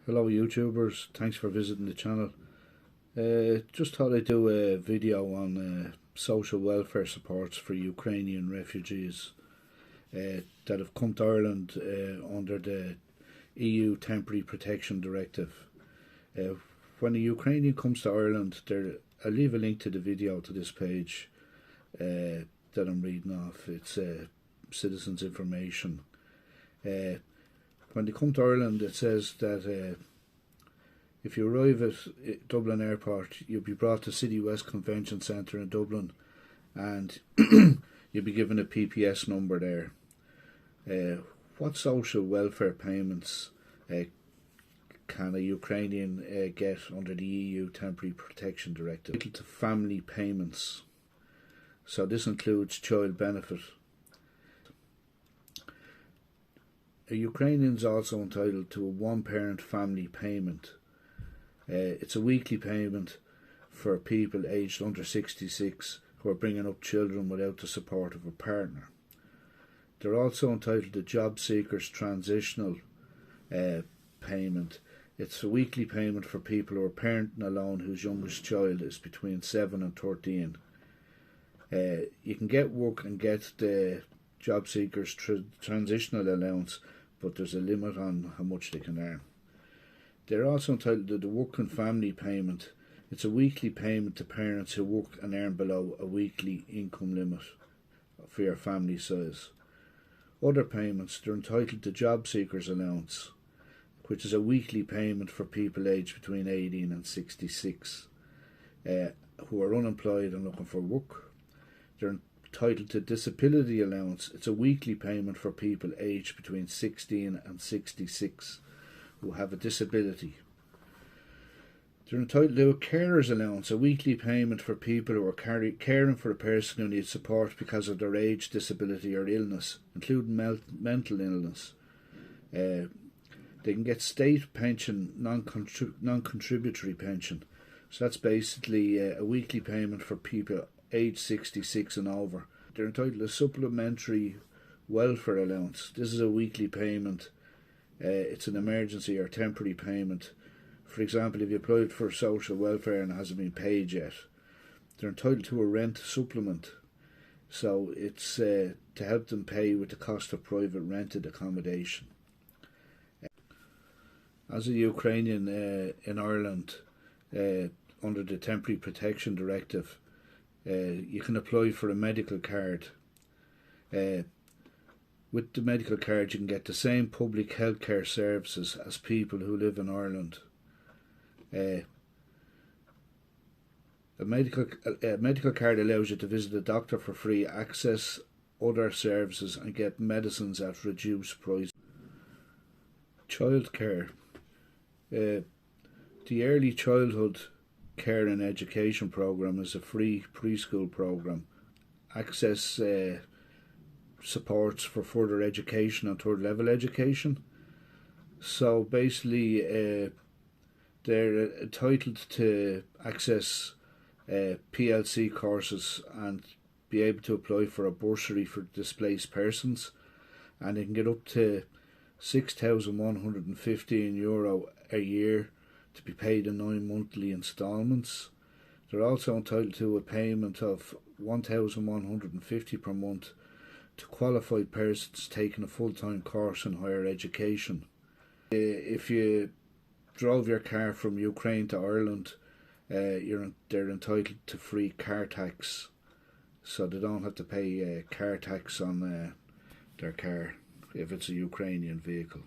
Hello YouTubers, thanks for visiting the channel. Just thought I'd do a video on social welfare supports for Ukrainian refugees that have come to Ireland under the EU Temporary Protection Directive. When a Ukrainian comes to Ireland, I'll leave a link to the video to this page that I'm reading off. It's citizens' information. When they come to Ireland, it says that if you arrive at Dublin Airport, you'll be brought to City West Convention Centre in Dublin, and you'll be given a PPS number there. What social welfare payments can a Ukrainian get under the EU Temporary Protection Directive? Entitled to family payments. So this includes child benefit. A Ukrainian is also entitled to a one-parent family payment. It's a weekly payment for people aged under 66 who are bringing up children without the support of a partner. They're also entitled to Jobseekers Transitional payment. It's a weekly payment for people who are parenting alone whose youngest child is between 7 and 13. You can get work and get the Jobseekers Transitional Allowance, but there's a limit on how much they can earn. They're also entitled to the Work and Family Payment. It's a weekly payment to parents who work and earn below a weekly income limit for your family size. Other payments, they're entitled to Jobseekers Allowance, which is a weekly payment for people aged between 18 and 66 who are unemployed and looking for work. They're entitled to Disability Allowance. It's a weekly payment for people aged between 16 and 66 who have a disability. They're entitled to a Carers Allowance, a weekly payment for people who are caring for a person who needs support because of their age, disability or illness, including mental illness. They can get state pension, non-contributory pension. So that's basically a weekly payment for people aged 66 and over. They're entitled to Supplementary welfare allowance. This is a weekly payment. It's an emergency or temporary payment. For example, if you applied for social welfare and it hasn't been paid yet, they're entitled to a rent supplement. So it's to help them pay with the cost of private rented accommodation. As a Ukrainian in Ireland, under the Temporary Protection Directive, you can apply for a medical card. With the medical card, you can get the same public healthcare services as people who live in Ireland. A medical card allows you to visit a doctor for free, access other services and get medicines at reduced price. Childcare. The Early Childhood Care and Education Programme is a free preschool programme. Access supports for further education and third level education. So basically they're entitled to access PLC courses and be able to apply for a bursary for displaced persons, and they can get up to €6,115 a year to be paid in 9 monthly instalments. They're also entitled to a payment of €1,150 per month to qualified persons taking a full-time course in higher education. If you drove your car from Ukraine to Ireland, they're entitled to free car tax, so they don't have to pay car tax on their car if it's a Ukrainian vehicle.